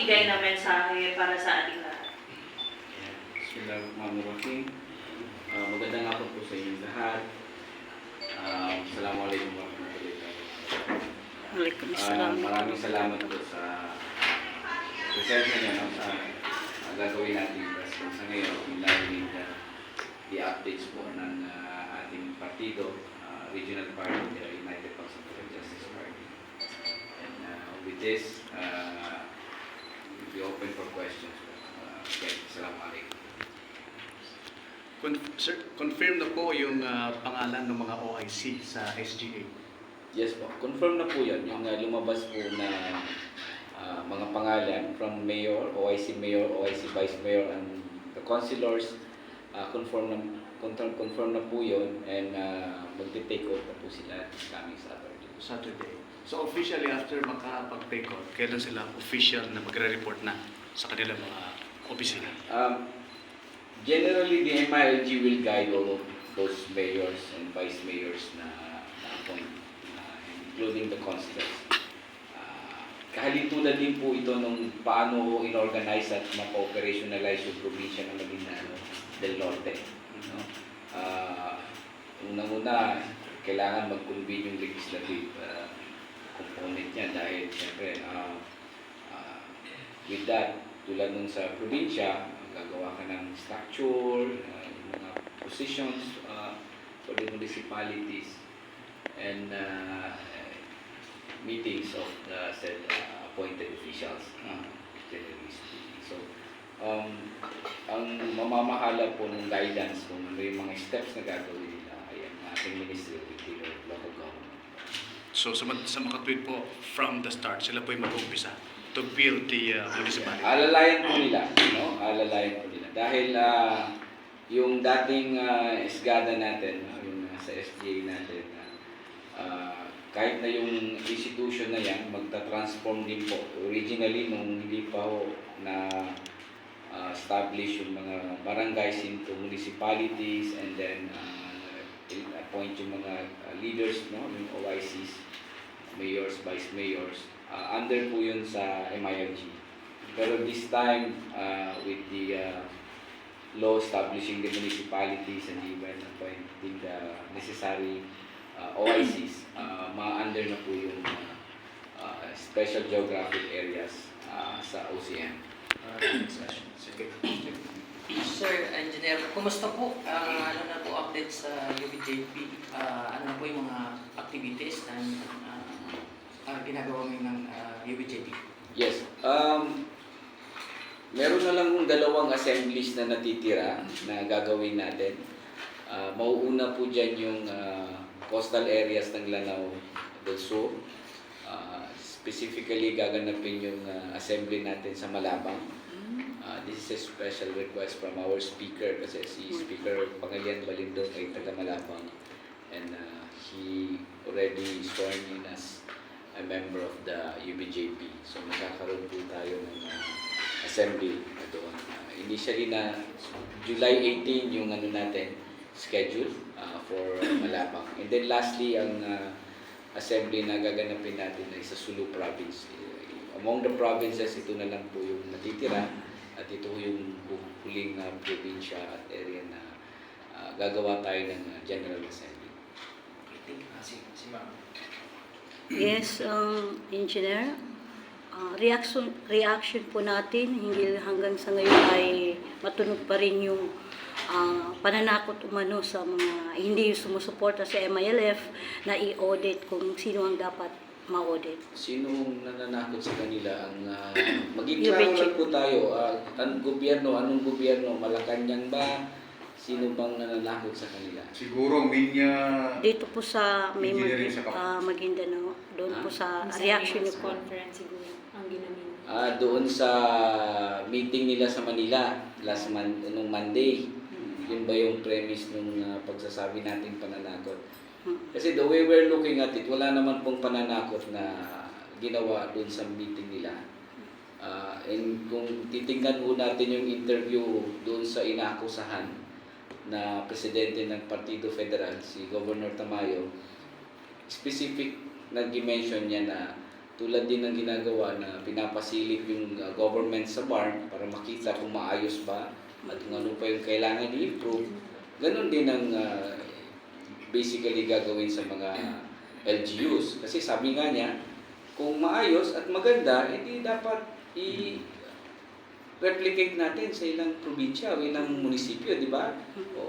magbigay ng mensahe para sa ating lahat. Bismillahirrahmanirrahim. Magandang hapon po sa inyong lahat. Assalamualaikum warahmatullahi wabarakatuh. Waalaikumsalam. Maraming salamat po sa presensya niyo sa gagawin natin press conference ngayon in line with the updates po ng ating partido, regional party, the United Pacific and Justice Party. And with this, we'll be open for questions. Again, Assalamualaikum. Sir, confirm na po yung pangalan ng mga OIC sa SGA. Yes po, confirm na po yan. Yung lumabas po na mga pangalan from Mayor, OIC Vice Mayor, and the councilors, confirm na po yun, and magte-take out na po sila coming Saturday. So officially after makapag-take out, kailan sila official na magre-report na sa kanilang mga opisina? Generally, the MILG will guide all of those mayors and vice mayors na appoint, including the councilors. Kahalintulad din po ito nung paano in-organize at mapa-operationalize yung probinsya ng Maguindanao del Norte. No? Unang-una, kailangan mag-convene yung legislative component niya dahil siyempre with that, tulad nung sa probinsya, gagawa ka ng structure, yung mga positions for the municipalities, and meetings of the said appointed officials. Generally speaking. So, ang mamamahala po ng guidance kung ano yung mga steps na gagawin nila ay ang ating Ministry of Interior and Local Government. So sa makatwid po, from the start, sila po yung mag-umpisa to build the municipality. Alalayan po nila, no? Alalayan po nila. Dahil yung dating esgada natin, yung sa SGA natin, kahit na yung institution na yan, magta-transform din po. Originally, nung hindi pa ho na establish yung mga barangays into municipalities, and then appoint yung mga leaders, no? Yung OICs, mayors, vice mayors, under po yun sa MILG. Pero this time, with the law establishing the municipalities and even appointing the necessary OICs, ma-under na po yung special geographic areas sa OCM. Sir Engineer, kumusta po ang ano na po update sa UBJP? Ano na po yung mga activities na ginagawa ng UBJP? Yes. Meron na lang dalawang assemblies na natitira na gagawin natin. Mauuna po dyan yung coastal areas ng Lanao del Sur. Specifically, gaganapin yung assembly natin sa Malabang. This is a special request from our speaker kasi si Speaker Pangilian Balindong ay taga Malabang, and he already sworn in as a member of the UBJP. So magkakaroon po tayo ng assembly doon. Initially na July 18 yung ano natin schedule for Malabang. And then lastly, ang assembly na gaganapin natin ay sa Sulu province. Among the provinces, ito na lang po yung natitira, at ito yung huling probinsya at area na gagawa tayo ng General Assembly. Yes, Engineer. Reaction po natin hanggang sa ngayon ay matunog pa rin yung pananakot umano sa mga hindi sumusuporta sa MILF na i-audit kung sino ang dapat ma-audit. Sinong nananakot sa kanila? Ang maging klaro lang po tayo. Anong gobyerno? Malacanang ba? Sino bang nananakot sa kanila? Siguro Minya Dito po sa Engineering sa Maguindanao, doon po sa reaction niyo po. Conference siguro ang ginamin. Doon sa meeting nila sa Manila nung Monday. Yun ba yung premise nung pagsasabi natin pananakot? Kasi the way we're looking at it, wala naman pong pananakot na ginawa doon sa meeting nila. And kung titingnan po natin yung interview doon sa inaakusahan na presidente ng Partido Federal, si Governor Tamayo, specific nag-mention niya na tulad din ng ginagawa na pinapasilip yung government sa BARM para makita kung maayos ba at kung ano pa yung kailangan i-improve. Ganon din ang basically gagawin sa mga LGUs. Kasi sabi nga niya, kung maayos at maganda, hindi dapat i-replicate natin sa ilang probinsya o ilang munisipyo, di ba?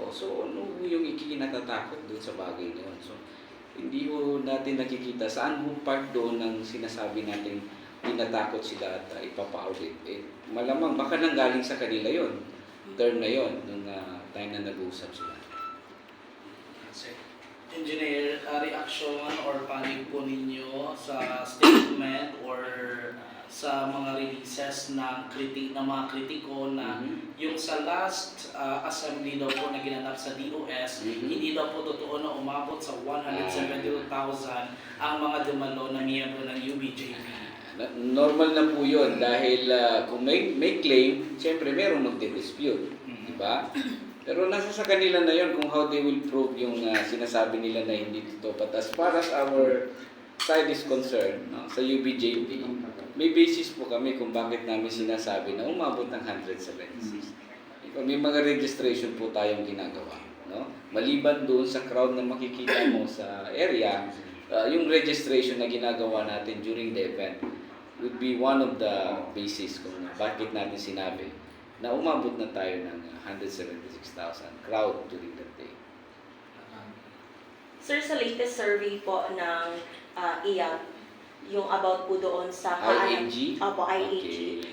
So, ano yung ikinatatakot doon sa bagay doon? So, hindi ho natin nakikita saan ho part doon ng sinasabi natin tinatakot sila at ipapa-audit. Malamang baka nanggaling sa kanila yon term na yon nung time na nag-uusap sila. Engineer, reaction or panig po ninyo sa statement or sa mga releases ng mga kritiko na yung sa last assembly daw po na ginanap sa DOS, hindi daw po totoo na umabot sa 172,000 ang mga dumalo na miyembro ng UBJP. Normal na po yun dahil kung may claim, siyempre merong magdi-dispute, di ba? Pero nasa sa kanila na yon kung how they will prove yung sinasabi nila na hindi totoo. But as far as our side is concerned, no, sa UBJP, may basis po kami kung bakit namin sinasabi na umabot ng 176. May mga registration po tayong ginagawa. No? Maliban doon sa crowd na makikita mo sa area, yung registration na ginagawa natin during the event would be one of the basis kung bakit natin sinabi na umabot na tayo ng 176,000 crowd during that day. Sir, sa latest survey po ng IAG, yung about po doon sa IAG? Opo, IAG. Okay.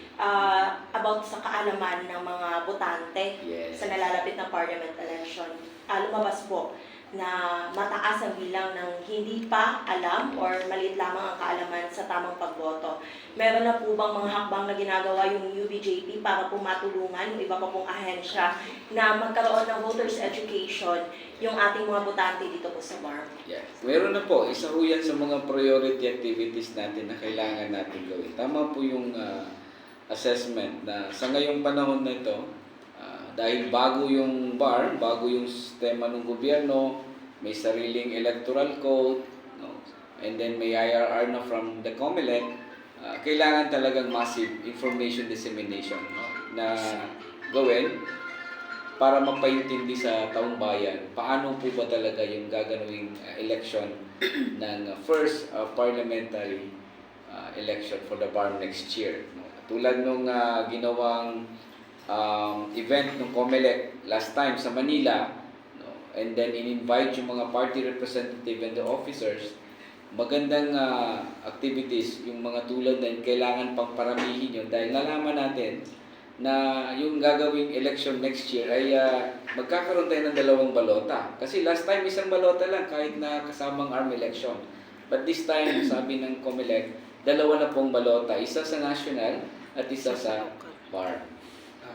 About sa kaalaman ng mga botante Yes. sa nalalapit na parliament election. Lumabas po na mataas ang bilang ng hindi pa alam or maliit lamang ang kaalaman sa tamang pagboto. Meron na po bang mga hakbang na ginagawa yung UBJP para po matulungan yung iba pa pong ahensya na magkaroon ng voters education yung ating mga botante dito po sa BARM? Yes. Meron na po. Isa po yan sa mga priority activities natin na kailangan natin gawin. Tama po yung assessment na sa ngayong panahon na ito, dahil bago yung BARM, bago yung sistema ng gobyerno, may sariling electoral code, no? And then may IRR na from the COMELEC, kailangan talagang massive information dissemination, no? Na gawin para mapaintindi sa taong bayan paano po ba talaga yung gaganawing election ng first parliamentary election for the BARM next year. No? Tulad nung ginawang event ng COMELEC last time sa Manila, no? And then in-invite yung mga party representative and the officers, magandang activities, yung mga tulad na yun, kailangan pang paramihin yun dahil nalaman natin na yung gagawing election next year ay magkakaroon tayo ng 2 balota. Kasi last time isang balota lang kahit na kasamang ARM election. But this time, sabi ng COMELEC, 2 na pong balota, isa sa national at isa sa BARM.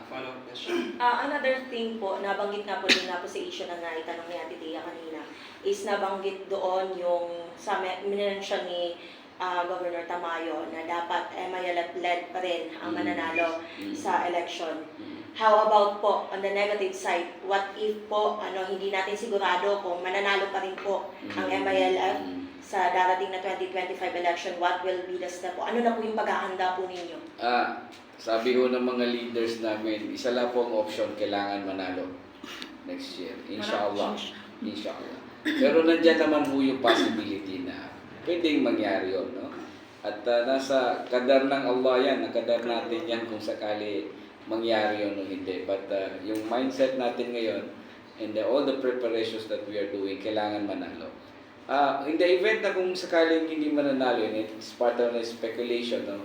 Follow-up question. Another thing po, nabanggit nga po din na po sa issue na naitanong ni Ate Tia kanina, is nabanggit doon yung sa minensyon ni Governor Tamayo na dapat MIL-led pa rin ang mananalo sa election. How about po, on the negative side, what if po hindi natin sigurado kung mananalo pa rin po ang MILF sa darating na 2025 election, what will be the step po? Ano na po yung paghahanda po ninyo? Sabi ho ng mga leaders namin, isa lang po ang option, kailangan manalo next year. Inshallah. Inshallah. Pero nandiyan naman ho yung possibility na pwedeng mangyari yun, no? At nasa kadar ng Allah yan, nakadar natin yan kung sakali mangyari yun o hindi. But yung mindset natin ngayon and all the preparations that we are doing, kailangan manalo. In the event na kung sakaling hindi mananalo yun, it's part of the speculation, no?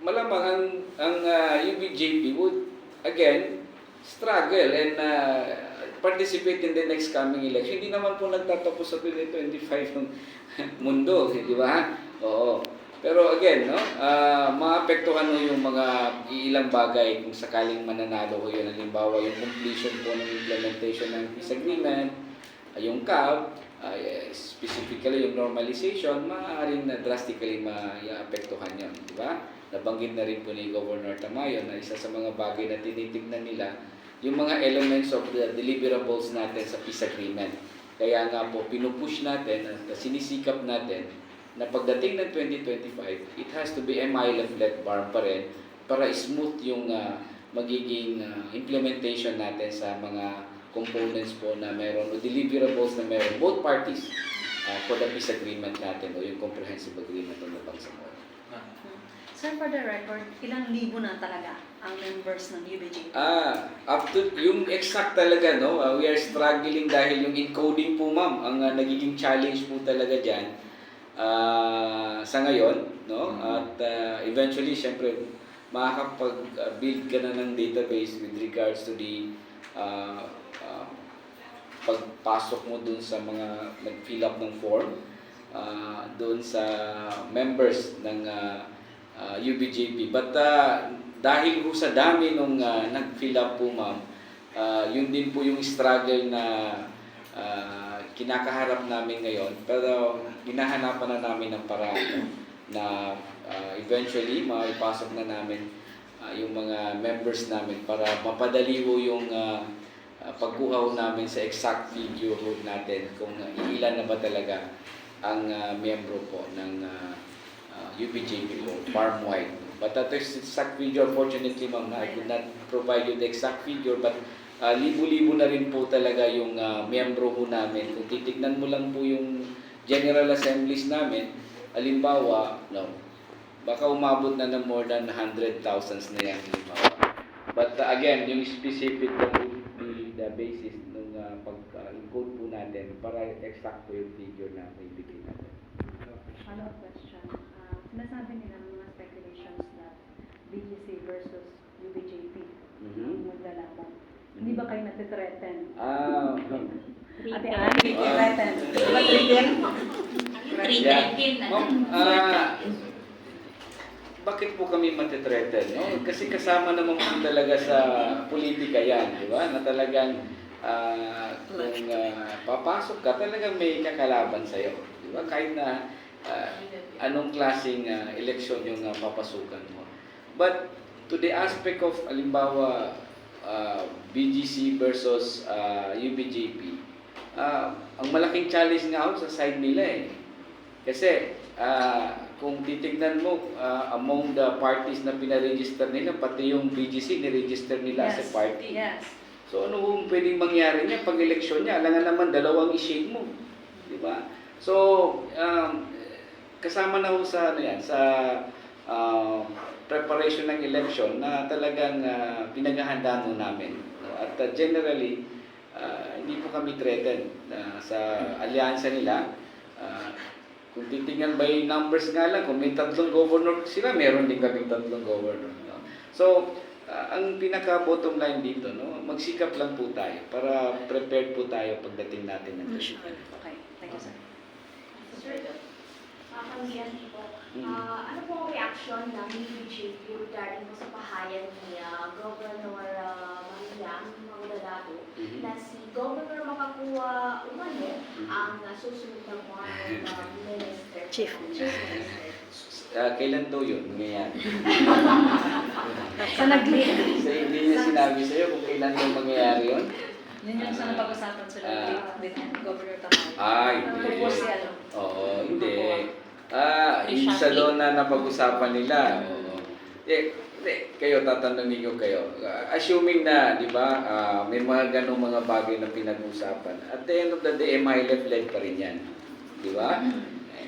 Malamang ang UBJP would again struggle and participate in the next coming election. Hindi naman po nagtatapos sa 2025 ng mundo, di ba? Oo. Pero again, no, maapektuhan mo yung mga ilang bagay kung sakaling mananalo ko yun. Halimbawa, yung completion po ng implementation ng peace agreement, yung CAB, specifically yung normalization, maaaring na drastically maapektuhan yun, di ba? Nabanggit na rin po ni Governor Tamayo na isa sa mga bagay na tinitignan nila yung mga elements of the deliverables natin sa peace agreement. Kaya nga po, pinupush natin, sinisikap natin na pagdating ng 2025, it has to be MILF-led BARM pa rin para smooth yung magiging implementation natin sa mga components po na meron o deliverables na meron both parties for the peace agreement natin o yung comprehensive agreement on the Bangsamoro. Sir, for the record, ilang libo na talaga ang members ng UBJP? Up to yung exact talaga, no? We are struggling dahil yung encoding po, ma'am, ang nagiging challenge po talaga diyan sa ngayon, no? At eventually, syempre, makakapag-build ka na ng database with regards to the pagpasok mo dun sa mga nag-fill up ng form, dun sa members ng UBJP. But dahil po sa dami nung nag-fill up po, ma'am, yun din po yung struggle na kinakaharap namin ngayon. Pero hinahanapan na namin ng paraan na eventually maipasok na namin yung mga members namin para mapadali po yung pagkuha namin sa exact figure natin kung ilan na ba talaga ang miyembro po ng UBJP po, farm-wide. But that is exact figure, unfortunately, ma'am, I could not provide you the exact figure, but libo-libo na rin po talaga yung miyembro po namin. Kung titignan mo lang po yung General Assemblies namin, halimbawa, no, baka umabot na ng more than 100,000 na yan, halimbawa. But again, yung specific lang would be the basis ng pag-encode po natin para exact po yung figure na ibigay natin. Follow-up question. Sinasabi nila ng mga speculations na BGC versus UBJP ang maglalaban. Hindi ba kayo natitreaten? Ate Anne, natitreaten. Bakit po kami matitreaten? No? Kasi kasama naman po talaga sa politika yan, di ba? Na talagang kung papasok ka, talagang may kakalaban sa'yo. Di ba? Kahit na anong klaseng eleksyon yung papasukan mo. But to the aspect of, alimbawa, BGC versus UBJP, ang malaking challenge nga ako sa side nila eh. Kasi kung titignan mo, among the parties na pinaregister nila, pati yung BGC niregister nila as a party. Yes. So ano kung pwedeng mangyari niya pag eleksyon niya? Alangan naman dalawang i-shade mo. Di ba? So, kasama na ho sa ano yan, sa preparation ng election na talagang pinaghahanda mo namin. At generally, hindi po kami threatened sa alyansa nila. Kung titingnan by numbers nga lang, kung may 3 governor sila, meron din kaming 3 governor. No? So, ang pinaka-bottom line dito, no, magsikap lang po tayo para prepared po tayo pagdating natin ng election. Okay, thank you, sir. Sir, panggihan po. Ano po ang reaksyon ng UBJP regarding po sa pahayag ni Governor Mariam Mangudadado na si Governor makakuha umano ang susunod na mga minister? Chief Minister. Kailan daw yun? Ngayon. Sa nag-lead. Hindi niya sinabi sa'yo kung kailan daw mangyayari yun? Yun yung sa napag-usapan sa with Governor Tamayo. Hindi. Tapos si ano? Oo, hindi. Yung sa doon na napag-usapan nila. Kayo, tatanungin ko kayo. Assuming na, di ba, may mga ganong mga bagay na pinag-usapan. At the end of the day, MILF-led pa rin yan. Di ba?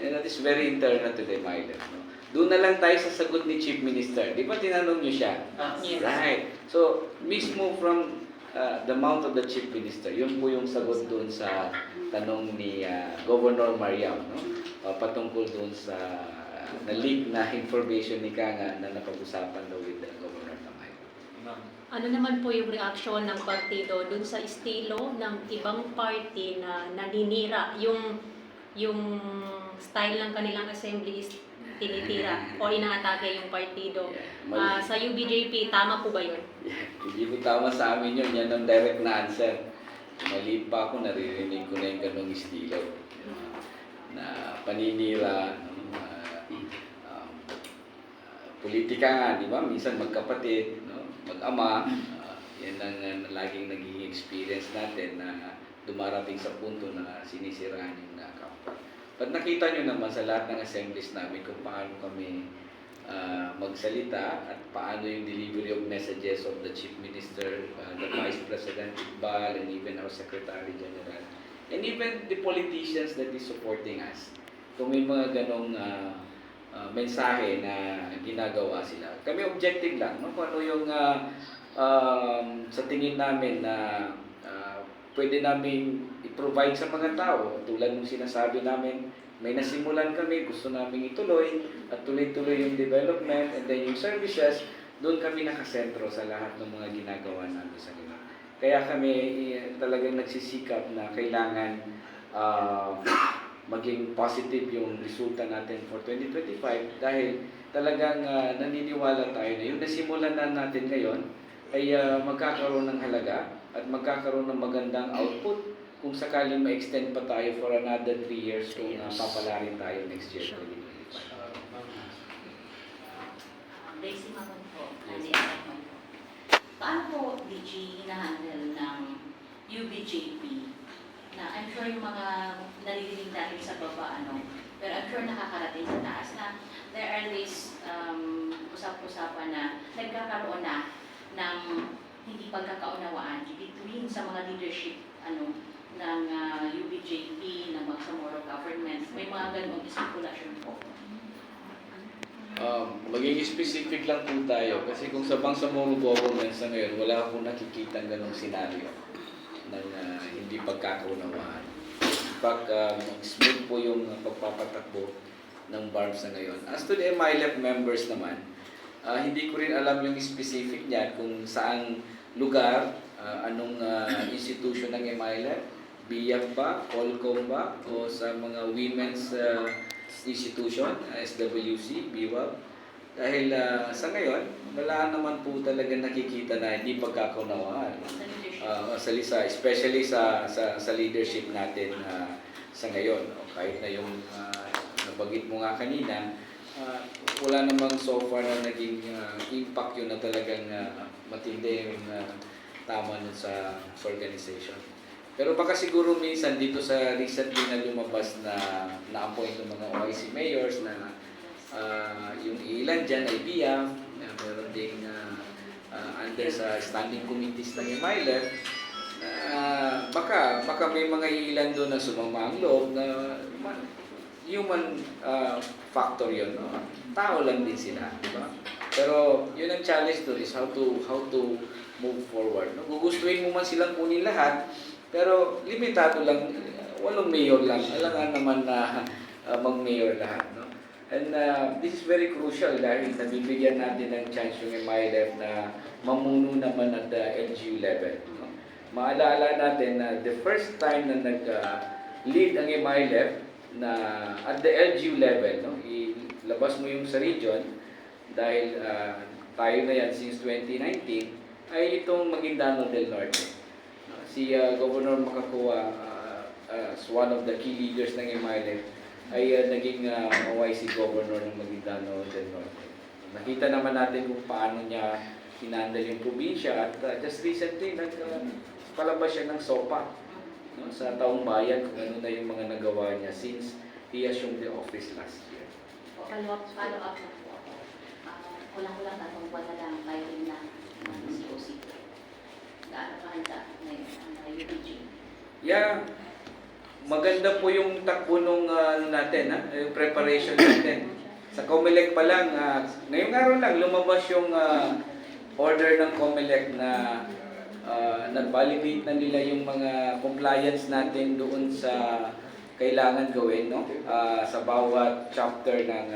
And that is very internal to the MILF. No? Doon na lang tayo sa sagot ni Chief Minister. Di ba tinanong niyo siya? Yes. Right. So, mismo from the mouth of the Chief Minister, yun po yung sagot doon sa tanong ni Governor Mariam, no? Patungkol doon sa na-leak na information ni Kanga na napag-usapan daw with Governor Tamayo. Ano naman po yung reaksyon ng partido dun sa estilo ng ibang party na naninira yung style ng kanilang assembly is tinitira o inaatake yung partido. Sa UBJP, tama po ba yun? Hindi po tama sa amin yun. Yan ang direct na answer. Maliit pa ako, naririnig ko na yung ganong estilo. Na paninira, politika nga, di ba? Minsan magkapatid, no? Mag-ama. Yan ang laging naging experience natin na dumarating sa punto na sinisiraan yung kapwa. At nakita nyo naman sa lahat ng assemblies namin kung paano kami magsalita at paano yung delivery of messages of the Chief Minister, the Vice President Iqbal, and even our Secretary General. And even the politicians that is supporting us. Kung may mga ganong mensahe na ginagawa sila. Kami objective lang, no? Kung ano yung sa tingin namin na pwede namin i-provide sa mga tao. Tulad ng sinasabi namin, may nasimulan kami, gusto namin ituloy at tuloy-tuloy yung development and then yung services, doon kami nakasentro sa lahat ng mga ginagawa namin sa kanila. Kaya kami talagang nagsisikap na kailangan maging positive yung resulta natin for 2025 dahil talagang naniniwala tayo na yung nasimulan na natin ngayon ay magkakaroon ng halaga at magkakaroon ng magandang output kung sakaling ma-extend pa tayo for another 3 years kung papalarin tayo next year. Daisy Magon po, paano po DG hinahandle ng UBJP na I'm sure yung mga naririnig natin sa baba, pero I'm sure nakakarating sa taas na there are these usap-usapan na nagkakaroon na ng hindi pagkakaunawaan between sa mga leadership ng UBJP, ng Bangsamoro government. May mga ganong speculation po. Maging specific lang po tayo kasi kung sa Bangsamoro government sa ngayon, wala akong nakikita ganong senaryo ng hindi pagkakaunawaan. In fact, smooth po yung pagpapatakbo ng BARMS sa ngayon. As to the MILF members naman, hindi ko rin alam yung specific niya kung saang lugar, anong institution ng MILF, BIAF ba, Colcom ba, o sa mga women's institution, SWC, BIWAB. Dahil sa ngayon, wala naman po talaga nakikita na hindi pagkakaunawaan. Especially sa leadership natin sa ngayon. Kahit na yung nabanggit mo nga kanina, wala namang so far na naging impact yun na talagang matindi yung tama nun sa organization. Pero baka siguro minsan dito sa recently na lumabas na na-appoint ng mga OIC mayors na yung ilan dyan ay BIAF, meron ding under sa standing committees ng MILF, baka may mga ilan doon na sumama ang loob na human factor yun, no? Tao lang din sila, di ba? Pero yun ang challenge doon is how to move forward. No? Gugustuhin mo man silang kunin lahat, pero limitado lang, 8 mayor lang. Alangan naman na mag-mayor lahat. No? And this is very crucial dahil nabibigyan natin ng chance yung MILF na mamuno naman at the LGU level. No? Maalala natin na the first time na nag-lead ang MILF na at the LGU level, no? Ilabas mo yung sa region dahil tayo na yan since 2019, ay itong Maguindano del Norte. Si Governor Makakuwa as one of the key leaders ng MILF ay naging OIC Governor ng Maguindano del Norte. Nakita naman natin kung paano niya hinandle yung probinsya at just recently palabas siya ng SOPA, no, sa taong bayan kung ano na yung mga nagawa niya since he assumed the office last year. Follow-up na po ako. Kulang-kulang tatong buwan na lang tayo rin na COC. Gaano kahanda ngayon ang UBG? Yeah, maganda po yung takbo nung natin, yung preparation natin. Sa COMELEC pa lang, ngayong araw lang lumabas yung order ng COMELEC na nag-validate na nila yung mga compliance natin doon sa kailangan gawin, no? Sa bawat chapter ng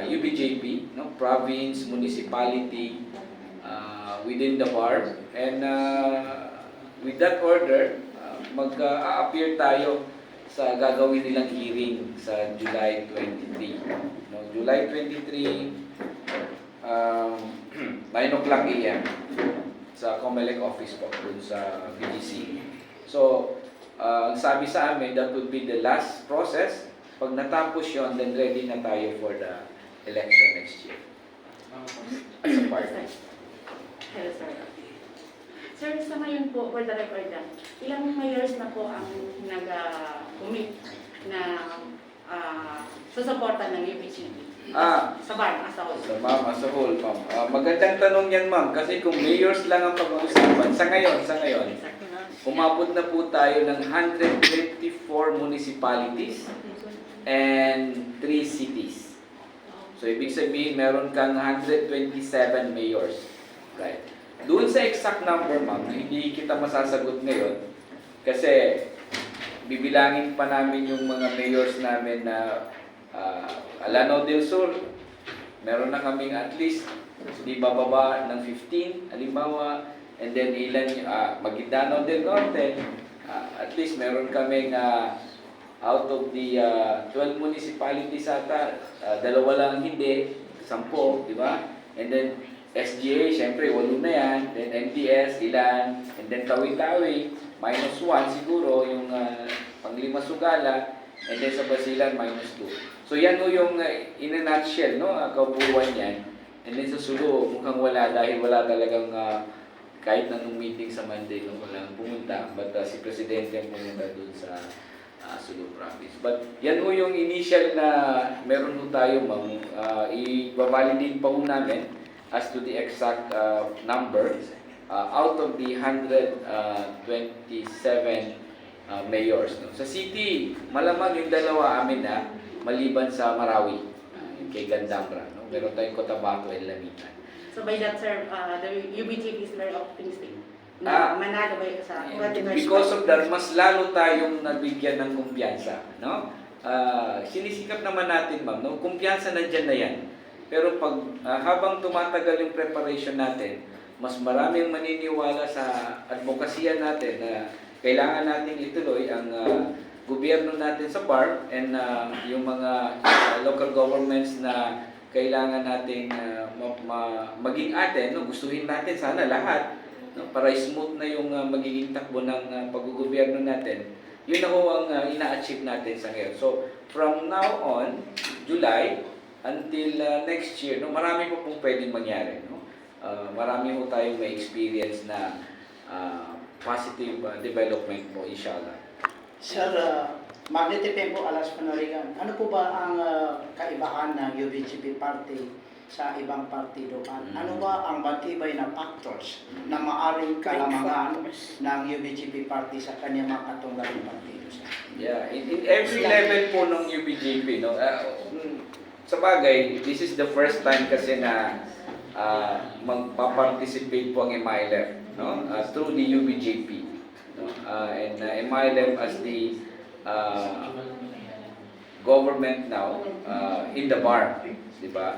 UBJP, no? Province, municipality, within the BARM. And with that order, mag-a-appear tayo sa gagawin nilang hearing sa July 23. No? July 23, 9 o'clock a.m. sa COMELEC office po dun sa BGC. So, ang sabi sa amin, that would be the last process. Pag natapos yun, then ready na tayo for the election next year. As a party. Hello, sir. Sir, sa ngayon po, for the record lang, ilang mayors na po ang susuporta ng UBGP? Sa bar, as a whole. Sa ma'am, as a whole, ma'am. Magandang tanong yan, ma'am. Kasi kung mayors lang ang pag-uusapan, sa ngayon, umabot na po tayo ng 124 municipalities and 3 cities. So, ibig sabihin, meron kang 127 mayors. Right. Doon sa exact number, ma'am, hindi kita masasagot ngayon kasi bibilangin pa namin yung mga mayors namin na Lanao del Sur, meron na kaming at least di bababa ng 15, halimbawa, and then ilan, Maguindanao del Norte, at least meron kaming out of the 12 municipalities ata, dalawa lang hindi, 10, di ba? And then SGA, syempre, 8 na yan, then MDS, ilan, and then Tawi-Tawi, -1 siguro, yung panglima Sugala, and then sa Basilan, -2. So yan ho yung in a nutshell, no? Kaupuan yan. And then sa Sulu, mukhang wala dahil wala talagang kahit na nung meeting sa Monday, no, walang pumunta. But si Presidente ang pumunta dun sa Sulu Province. But yan ho yung initial na meron ho tayo, ma'am. I-validate pa ho namin as to the exact number out of the 127 mayors. No? Sa city, malamang yung dalawa amin na maliban sa Marawi, kay Gandambra. No? Meron tayong Cotabato and Lamitan. So by that, sir, the UBGP is very optimistic na manalo ba ito sa Because of that, mas lalo tayong nabigyan ng kumpiyansa. No? Sinisikap naman natin, ma'am, no? Kumpiyansa nandyan na yan. Pero pag habang tumatagal yung preparation natin, mas maraming maniniwala sa advokasya natin na kailangan natin ituloy ang gobyerno natin sa BARP and yung mga local governments na kailangan nating maging atin, no? Gustuhin natin sana lahat, no? Para smooth na yung magiging takbo ng paggugobyerno natin. Yun na ho ang ina-achieve natin sa ngayon. So, from now on, July, until next year, no, marami po pong pwedeng mangyari. No? Marami po tayong may experience na positive development po, inshallah. Sir, Magnetipen po, Alas Panorigan. Ano po ba ang kaibahan ng UBGP party sa ibang partido? Ano ba ang matibay na factors na maaring kalamangan ng UBGP party sa kanyang mga katunggaling partido? Yeah, in every level po ng UBGP, no? Sa bagay, this is the first time kasi na magpa-participate po ang MILF, no? Through the UBGP. And MILF as the government now in the bar, di ba?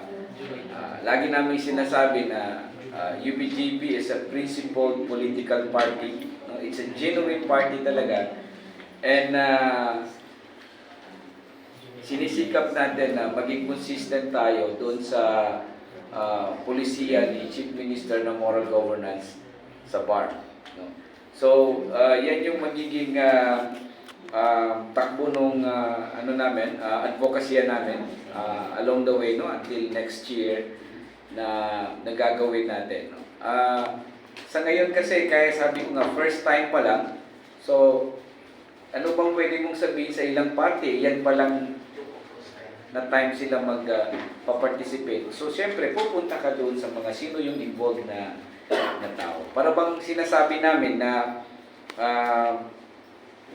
Lagi namin sinasabi na UBGP is a principled political party. It's a genuine party talaga. And sinisikap natin na maging consistent tayo doon sa polisiya ni Chief Minister ng moral governance sa bar. No? So, yan yung magiging takbo nung namin, advokasya namin along the way, no, until next year na nagagawin natin. No? Sa ngayon kasi, kaya sabi ko nga, first time pa lang, so ano bang pwede mong sabihin sa ilang party? Yan pa lang na time sila mag-participate. So, syempre, pupunta ka doon sa mga sino yung involved na tao. Para bang sinasabi namin na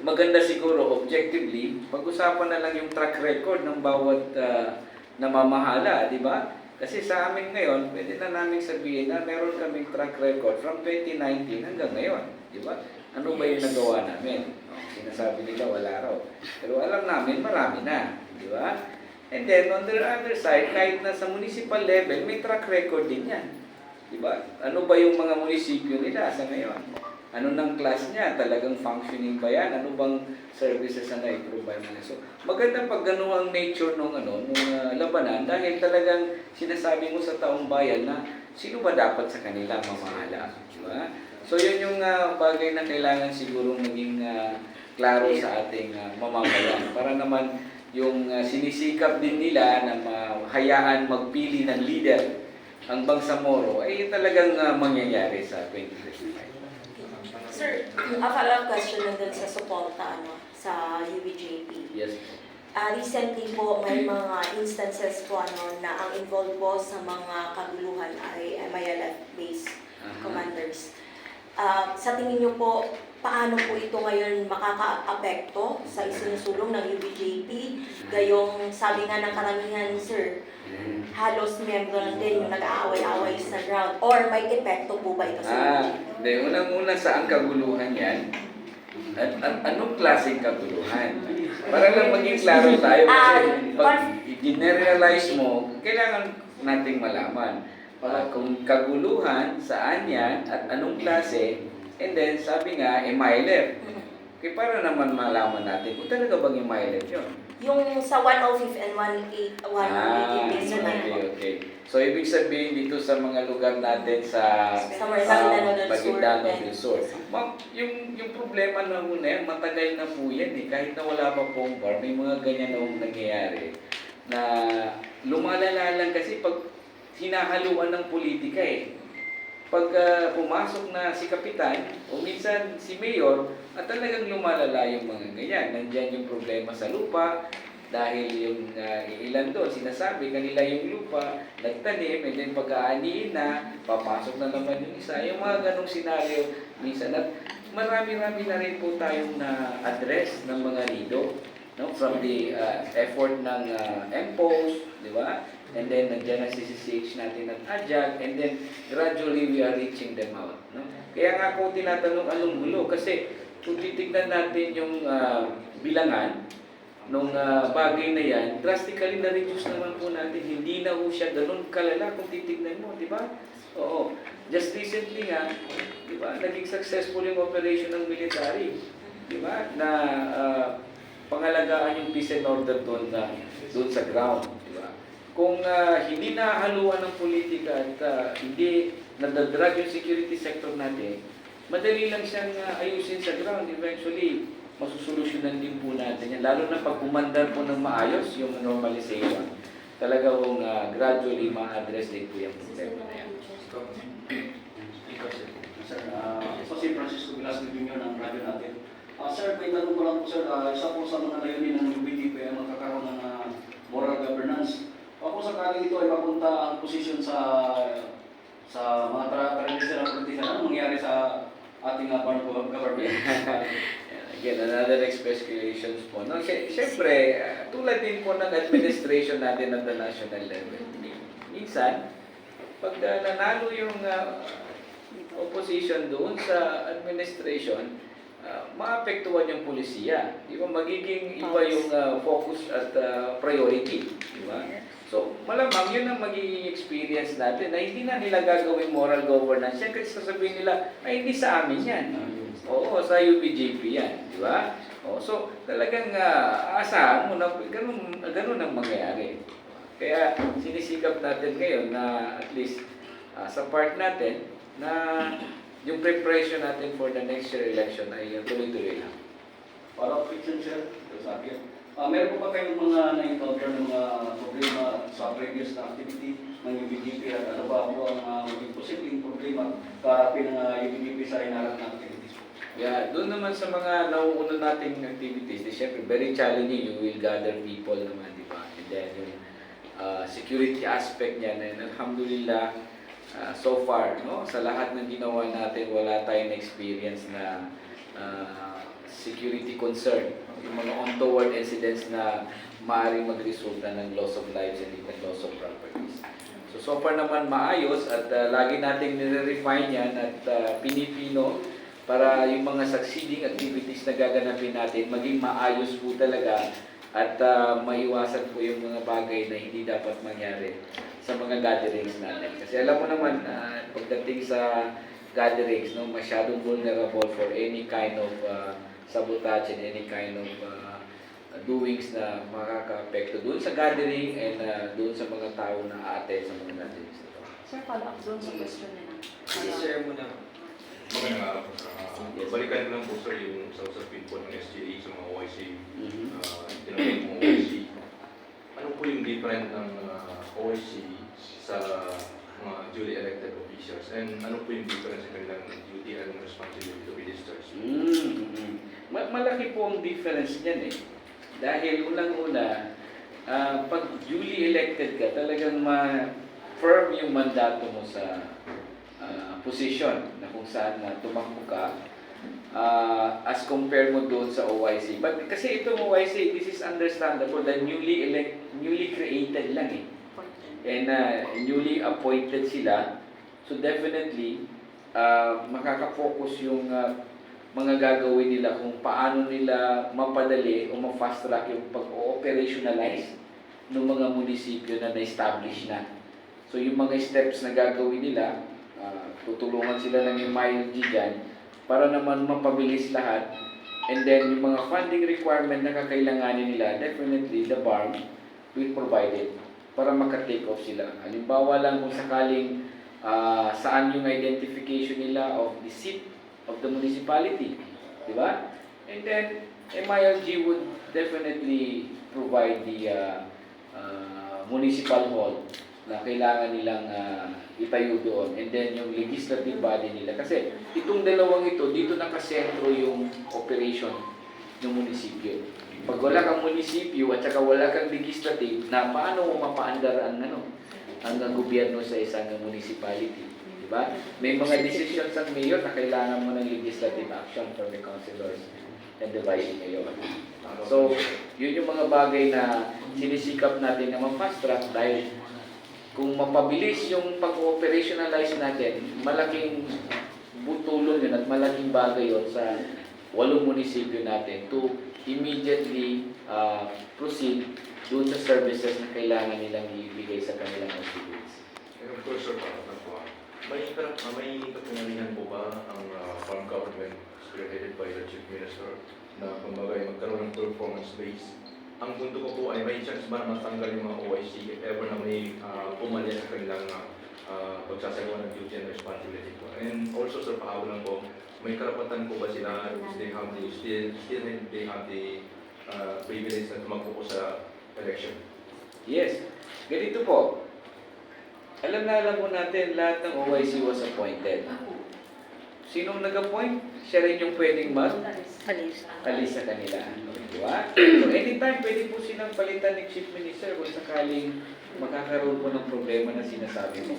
maganda siguro objectively, pag-usapan na lang yung track record ng bawat namamahala, di ba? Kasi sa amin ngayon, pwede na namin sabihin na meron kaming track record from 2019 hanggang ngayon, di ba? Ano ba yung nagawa namin? Sinasabi nila wala raw. Pero alam namin marami na, di ba? And then on the other side, kahit na sa municipal level, may track record din yan. Diba? Ano ba yung mga munisipyo nila sa ngayon? Ano ng class niya? Talagang functioning ba yan? Ano bang services na na-provide nila? So, maganda pag gano'n ang nature nung labanan dahil talagang sinasabi mo sa taong bayan na sino ba dapat sa kanila mamahala? Diba? So, yun yung bagay na kailangan siguro maging klaro sa ating mamamayan. Para naman yung sinisikap din nila na hayaan magpili ng leader ang Bangsamoro ay talagang mangyayari sa 2025. Sir, a follow-up question lang dun sa suporta sa UBJP. Yes. recently po may mga instances po na ang involved po sa mga kaguluhan ay MILF-based commanders. Sa tingin niyo po, paano po ito ngayon makaka-apekto sa isinusulong ng UBJP? Gayong sabi nga ng karamihan, sir, halos miyembro lang din yung nag-aaway-aaway sa ground. Or may epekto po ba ito sa UBJP? Hindi. Unang-una, saan kaguluhan yan? At anong klaseng kaguluhan? Para lang maging klaro tayo. Kasi pag i-generalize mo, kailangan nating malaman. Kung kaguluhan, saan yan, at anong klase, and then sabi nga, MILF. Okay, para naman malaman natin kung talaga bang MILF yun. Yung sa 105th and 118 days okay. So, ibig sabihin dito sa mga lugar natin sa Maguindano del Sur. Yung problema na muna yan, matagal na po yan eh. Kahit na wala pa pong bar, may mga ganyan na nangyayari na lumalala lang kasi pag hinahaluan ng politika eh. Pag pumasok na si Kapitan o minsan si Mayor, at talagang lumalala yung mga ganyan. Nandyan yung problema sa lupa dahil yung ilan doon, sinasabi kanila yung lupa, nagtanim, and then pag-aanihin na, papasok na naman yung isa. Yung mga ganong senaryo minsan. At marami-rami na rin po tayong na-address ng mga nido. No? From the effort ng MPOS, di ba? And then nandiyan ang CCCH natin at AJAG, and then gradually we are reaching them out. No? Kaya nga ako tinatanong anong gulo, kasi kung titignan natin yung bilangan nung bagay na yan, drastically na-reduce naman po natin. Hindi na po siya ganun kalala kung titignan mo, di ba? Oo. Just recently nga, di ba, naging successful yung operation ng military. Di ba? Na pangalagaan yung peace and order doon sa ground. Di ba? Kung hindi nahaluan ng politika at hindi nadadrag yung security sector natin, madali lang siyang ayusin sa ground. Eventually, masusolusyonan din po natin yan. Lalo na pag umandar po ng maayos yung normalization, talaga pong gradually ma-address din po yung problema na yan. Sir, ako si Francisco Velasquez Jr. ng radyo natin. Sir, may tanong ko lang po sir, isa po sa mga layunin ng UBJP ay magkakaroon ng moral governance. Kung sakaling ito ay mapunta ang posisyon sa mga traditional na politician, ano mangyari sa ating government? Again, another speculations po. No? Siyempre, tulad din po ng administration natin at the national level. Minsan, pag nanalo yung opposition doon sa administration, maapektuhan yung polisiya. Di ba? Magiging iba yung focus at priority. Di ba? So, malamang yun ang magiging experience natin na hindi na nila gagawin moral governance. Siyempre, sasabihin nila, ay hindi sa amin yan. Oo, sa UBJP yan. Di ba? So, talagang aasahan mo na ganun ang mangyayari. Kaya, sinisikap natin ngayon na at least sa part natin na yung preparation natin for the next year election ay tuloy-tuloy lang. Para fiction sir, sa akin. Meron po ba kayong mga na-encounter ng mga problema sa previous na activity ng UBJP at ano ba po ang maging posibleng problema kaharapin ng UBJP sa hinaharap na activities? Yeah, doon naman sa mga nauuna nating activities, siyempre very challenging. You will gather people naman, di ba? And then yung security aspect niya, and alhamdulillah, so far, no, sa lahat ng ginawa natin, wala tayong experience na security concern. Yung mga untoward incidents na maaaring magresulta ng loss of lives and even loss of properties. So far naman maayos at lagi nating nire-refine yan at pinipino para yung mga succeeding activities na gaganapin natin maging maayos po talaga at maiwasan po yung mga bagay na hindi dapat mangyari sa mga gatherings natin. Kasi alam mo naman, pagdating sa gatherings, no, masyadong vulnerable for any kind of sabotage and any kind of doings na makaka-apekto doon sa gathering and doon sa mga tao na a-attend sa mga gatherings nito. Sir, follow up doon sa question nila. I-share mo na. Magandang araw. Balikan ko lang po sir yung sa usapin po ng SGA sa mga OIC. Tinanong mo OIC. Ano po yung different ng OIC sa mga duly elected officials? And ano po yung difference sa kanilang duty and responsibility to be discharged? Malaki po ang difference niyan eh. Dahil unang-una, pag duly elected ka, talagang firm yung mandato mo sa position na kung saan tumakbo ka as compare mo doon sa OIC. But kasi itong OIC, this is understandable that newly created lang eh. And newly appointed sila. So definitely, makaka-focus yung mga gagawin nila kung paano nila mapadali o ma-fast track yung pag-operationalize ng mga munisipyo na na-establish na. So yung mga steps na gagawin nila, tutulungan sila ng MILG dyan para naman mapabilis lahat. And then yung mga funding requirement na kakailanganin nila, definitely the BARM will provide it para maka-take off sila. Halimbawa lang kung sakaling saan yung identification nila of the seat of the municipality, di ba? And then MILG would definitely provide the municipal hall na kailangan nilang itayo doon. And then yung legislative body nila. Kasi itong dalawang ito, dito nakasentro yung operation ng munisipyo. Pag wala kang munisipyo at saka wala kang legislative, na paano mo mapaandar ang gobyerno sa isang municipality? Diba? May mga decisions ang mayor na kailangan mo ng legislative action from the councilors and the vice mayor. So, yun yung mga bagay na sinisikap natin na ma-fast track dahil kung mapabilis yung pag-operationalize natin, malaking butulong yun at malaking bagay yun sa 8 munisipyo natin to immediately proceed doon sa services na kailangan nilang ibigay sa kanilang constituents. And of course, sir, may katunganian po ba ang farm government spearheaded by the Chief Minister na kumbaga magkaroon ng performance base? Ang punto ko po ay may chance ba na matanggal yung mga OIC if ever na may pumalya sa kanilang pagsasagawa ng duty and responsibility po. And also, sir, pahawalan po, may karapatan po ba sila if they have the privilege na tumakbo po sa election? Yes. Ganito po. Alam mo natin, lahat ng OIC was appointed. Sinong nag-appoint? Siya rin yung pwedeng alis sa kanila. Di ba? So anytime, pwede po silang palitan ni Chief Minister kung sakaling magkakaroon po ng problema na sinasabi mo.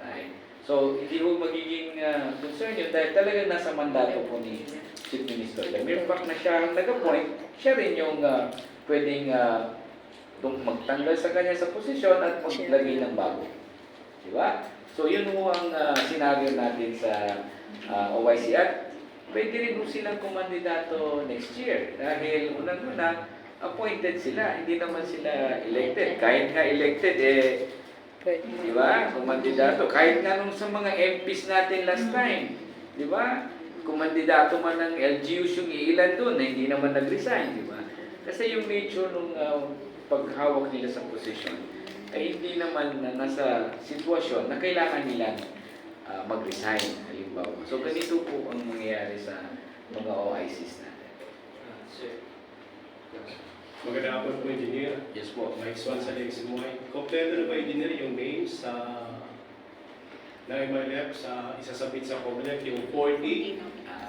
Right? So, hindi po magiging concern yun dahil talagang nasa mandato po ni Chief Minister. The mere fact na siya ang nag-appoint, siya rin yung pwedeng magtanggal sa kanya sa posisyon at maglagay ng bago. Di ba? So, yun po ang scenario natin sa OIC at pwede rin po silang kumandidato next year dahil unang-una, appointed sila, hindi naman sila elected. Kahit nga elected, di ba? Kumandidato. Kahit nga nung sa mga MPs natin last time, di ba? Kumandidato man ng LGUs yung iilan doon na hindi naman nag-resign, di ba? Kasi yung nature nung paghawak nila sa posisyon ay hindi naman nasa sitwasyon na kailangan nilang mag-resign, halimbawa. So, ganito po ang mangyayari sa mga OICs natin. Magandang hapon po, Engineer. Yes po. Mike Swan sa Leximoy. Kompleto na ba, Engineer, yung names na MILF sa isasabit sa COMELEC, yung 40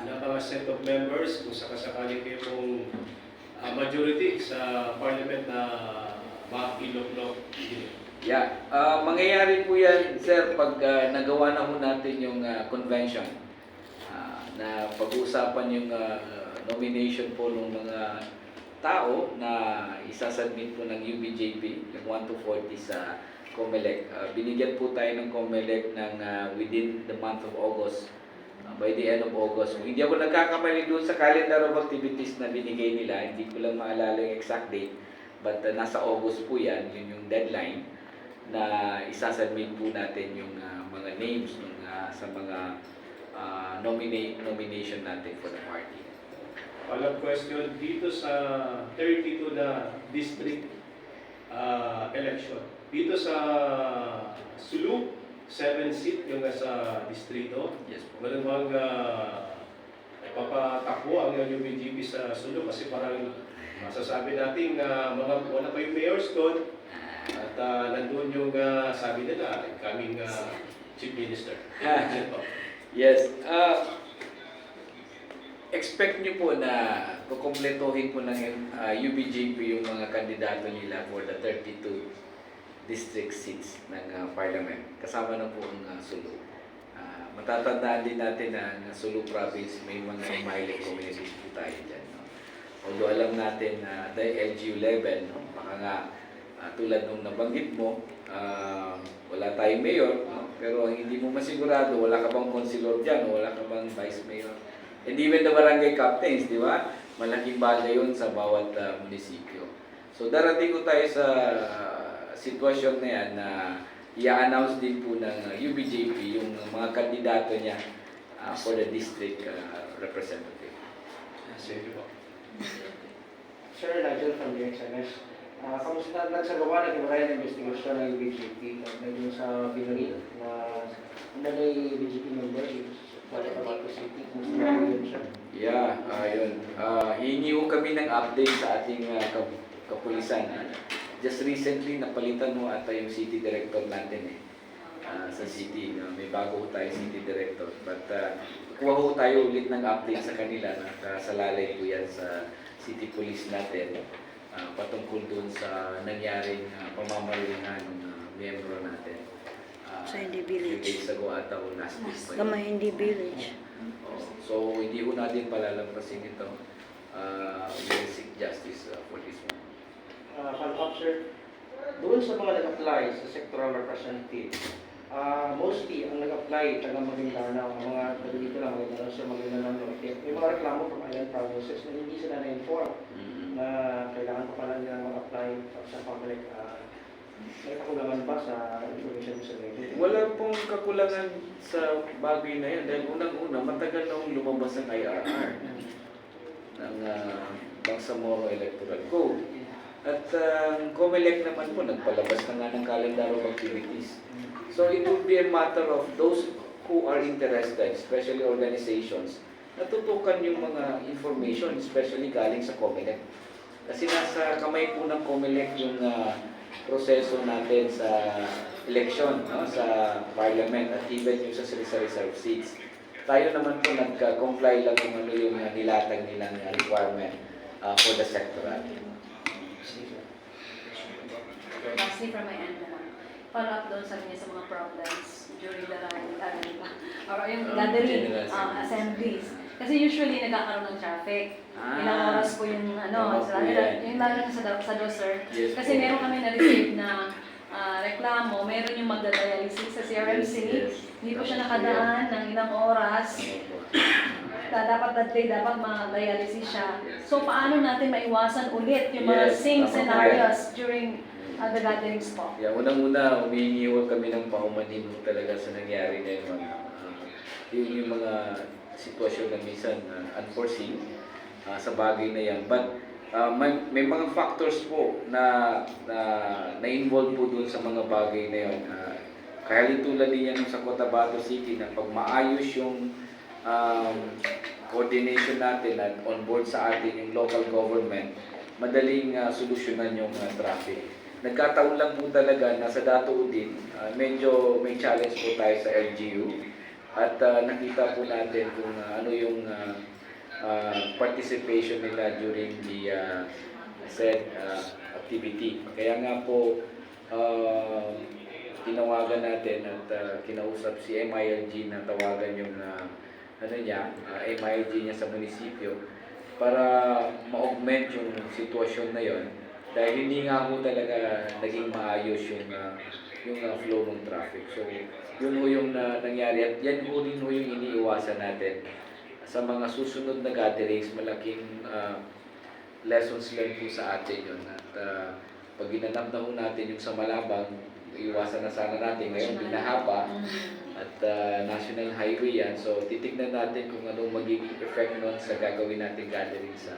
na mga set of members kung sakasakali kayo pong majority sa Parliament na makiloklok. Yeah. Mangyayari po yan, sir, pag nagawa na ho natin yung convention na pag-uusapan yung nomination po ng mga tao na isasubmit po ng UBJP, yung 1 to 40 sa COMELEC. Binigyan po tayo ng COMELEC ng within the month of August, by the end of August. Kung hindi ako nagkakamali doon sa calendar of activities na binigay nila, hindi ko lang maalala yung exact date, but nasa August po yan, yun yung deadline na isasubmit po natin yung mga names sa mga nomination natin for the party. Follow-up question, dito sa 32 na district election, dito sa Sulu, 7 seat yung nasa distrito. Yes po. Malamang papatakbo ang UBGP sa Sulu kasi parang masasabi natin wala pa yung mayors doon at nandun yung sabi nila, coming Chief Minister. Yes. Expect nyo po na kukompletohin po ng UBJP yung mga kandidato nila for the 32 district seats ng parliament. Kasama na po ang Sulu. Matatandaan din natin na Sulu province may mga Imailek communities po tayo dyan. No? Although alam natin na the LGU level, no? Baka nga tulad nung nabanggit mo, wala tayong mayor, no? Pero hindi mo masigurado, wala ka bang councilor dyan, wala ka bang vice mayor. And even the barangay captains, di ba? Malaking bagay yun sa bawat munisipyo. So darating ko tayo sa sitwasyon na yan na i-announce din po ng UBJP yung mga kandidato niya for the district representative. Sige po. Sir Nigel from the XNS. Kamusta nagsagawa ng hiwalay ng investigasyon ng UBJP ngayon sa Binuri na may UBJP member sa Cotabato City? Kumusta na yun siya? Yeah, yun. Hihingi ko kami ng update sa ating kapulisan. Just recently, napalitan mo ata yung city director natin sa city. May bago tayo city director. But kuha ko tayo ulit ng update sa kanila. Nakasalalay ko yan sa city police natin. Patungkol dun sa nangyaring pamamaringan ng miyembro natin. Sa Hindi Village. Few days ago ata o last week. Sa Hindi Village. So, hindi ko natin palalampasin ito. We will seek justice for this one. Follow-up, sir. Doon sa mga nag-apply sa sectoral representative, mostly ang nag-apply taga Maguindanao, ang mga taga dito lang, Maguindanao sa Maguindanao Norte. May mga reklamo from island provinces na hindi sila na-inform na kailangan pa pala nila mag-apply sa public. May kakulangan ba sa information sa negative? Wala pong kakulangan sa bagay na yan dahil unang-una matagal na lumabas ang IRR ng Bangsamoro Electoral Code. At COMELEC naman po nagpalabas na nga ng calendar of activities. So it would be a matter of those who are interested, especially organizations, natutukan yung mga information, especially galing sa COMELEC. Kasi nasa kamay po ng COMELEC yung proseso natin sa election, no? Sa parliament at even yung sa reserve seats. Tayo naman po nag-comply lang kung ano yung nilatag nilang requirement for the sectoral. Lastly from my end naman, follow up doon sa niya sa mga problems during the rally, or yung gathering assemblies. Kasi usually nagkakaroon ng traffic. Ilang oras po yung yung lalo na sa doser. Kasi meron kami na-receive na reklamo, meron yung magdadialysis sa CRMC, hindi po siya nakadaan ng ilang oras. Dapat that day, dapat ma-dialysis siya. So paano natin maiwasan ulit yung mga same scenarios during the gatherings po? Yeah, unang-una, humihingi kami ng paumanhin talaga sa nangyari na yung mga sitwasyon na minsan unforeseen sa bagay na yan. But may mga factors po na involve po dun sa mga bagay na yan. Kaya tulad din yan sa Cotabato City na pag maayos yung coordination natin at on board sa atin yung local government, madaling solusyonan yung traffic. Nagkataon lang po talaga na sa Dato din, medyo may challenge po tayo sa LGU at nakita po natin kung ano yung participation nila during the said activity. Kaya nga po tinawagan natin at kinausap si MILG na tawagan yung MILG niya sa munisipyo para ma-augment yung sitwasyon na yon. Dahil hindi nga po talaga naging maayos yung flow ng traffic. So, yun po yung nangyari. At yan po rin po yung iniiwasan natin. Sa mga susunod na gatherings, malaking lessons learned po sa atin yun. At pag ginanap na po natin yung sa Malabang, iwasan na sana natin. Ngayon, binahaba at national highway yan. So, titignan natin kung anong magiging effect nun sa gagawin natin gathering sa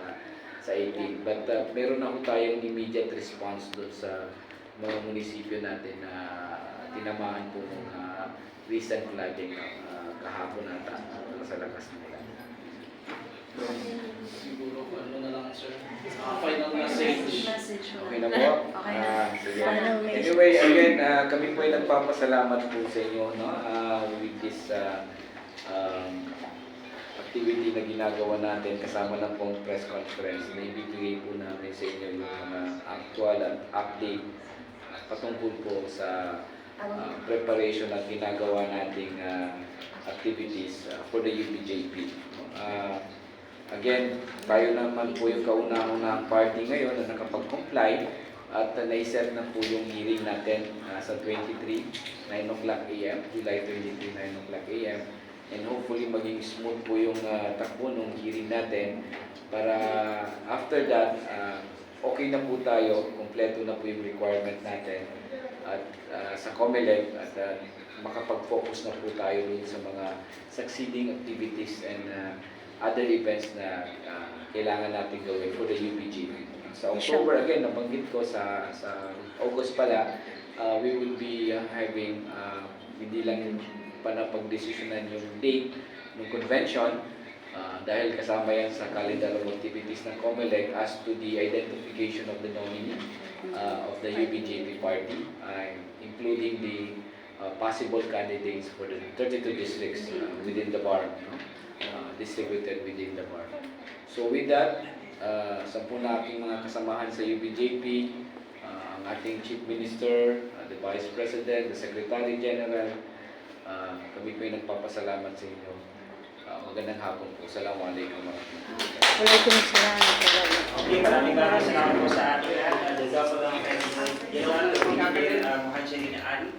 18. But meron na po tayong immediate response doon sa mga munisipyo natin na tinamaan po ng recent flooding kahapon ata sa lakas ng ulan. Siguro ano na lang, sir. Final message. Okay na po? Sige. Anyway, again, kami po ay nagpapasalamat po sa inyo with this activity na ginagawa natin kasama ng pong press conference na ibibigay po namin sa inyo yung mga actual at update patungkol po sa preparation ng ginagawa nating activities for the UBJP. Again, tayo naman po yung kauna-unahang party ngayon na nakapag-comply at naiset na po yung hearing natin sa 23, 9 o'clock a.m., July 23, 9 o'clock a.m. And hopefully maging smooth po yung takbo ng hearing natin para after that, okay na po tayo, kompleto na po yung requirement natin at sa COMELEC at makapag-focus na po tayo dun sa mga succeeding activities and other events na kailangan natin gawin for the UBGP. Sa October, again, nabanggit ko sa August pala, we will be having hindi lang pa napag-desisyonan yung date ng convention dahil kasama yan sa calendar of activities ng COMELEC as to the identification of the nominee of the UBJP party, including the possible candidates for the 32 districts within the bar, distributed within the bar. So with that, sa po na aking mga kasamahan sa UBJP, ang ating Chief Minister, the Vice President, the Secretary General, kami po yung nagpapasalamat sa inyo. Magandang hapon po. Assalamualaikum warahmatullahi wabarakatuh. Waalaikumsalam. Okay, maraming salamat po sa ating The Governor of General Mukhang Syahina Ali.